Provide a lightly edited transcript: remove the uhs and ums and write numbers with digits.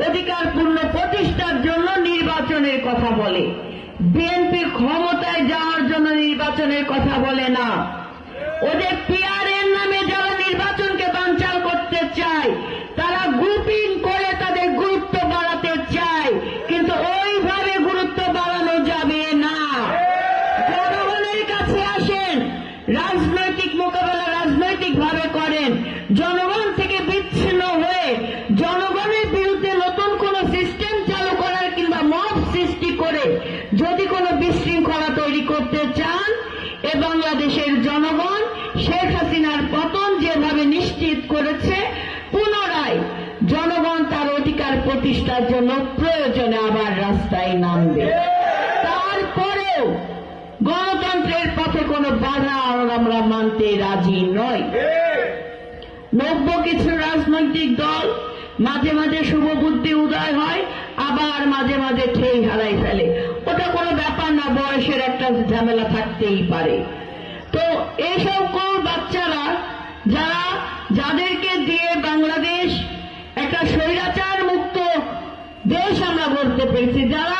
অধিকারপূর্ণ প্রতিষ্ঠার জন্য নির্বাচনের কথা বলে, বিএনপি ক্ষমতায় যাওয়ার জন্য নির্বাচনের কথা বলে না। ওদের পিআরের নামে যারা নির্বাচনকে বানচাল করতে চায়, তারা গ্রুপিং করে তাদের গুরুত্ব বাড়াতে চায়, কিন্তু ওইভাবে গুরুত্ব বাড়ানো যাবে না। জনগণের কাছে আসেন, রাজনৈতিক মোকাবেলা রাজনৈতিকভাবে করেন। জনগণ থেকে বিচ্ছিন্ন হয়ে জনগণের বিরুদ্ধে নতুন কোন সিস্টেম চালু করার কিংবা মব সৃষ্টি করে যদি কোনো বিশৃঙ্খলা তৈরি করতে চান, এ বাংলাদেশের জনগণ শেখ হাসিনার পতন যেভাবে নিশ্চিত করেছে, পুনরায় জনগণ তার অধিকার প্রতিষ্ঠার জন্য প্রয়োজনে আবার রাস্তায় নামবে। তারপরেও গণতন্ত্রের পথে কোনো বাধা আমরা মানতে রাজি নই। নব্য কিছু রাজনৈতিক দল মাঝে মাঝে শুভ বুদ্ধি উদয় হয়, আবার মাঝে মাঝে ঠেই হারাই ফেলে। ওটা কোনো ব্যাপার না, বয়সের একটা ঝামেলা থাকতেই পারে। তো এই সকল বাচ্চারা যাদেরকে দিয়ে বাংলাদেশ একটা স্বৈরাচার মুক্ত দেশ আমরা বলতে পেরেছি, যারা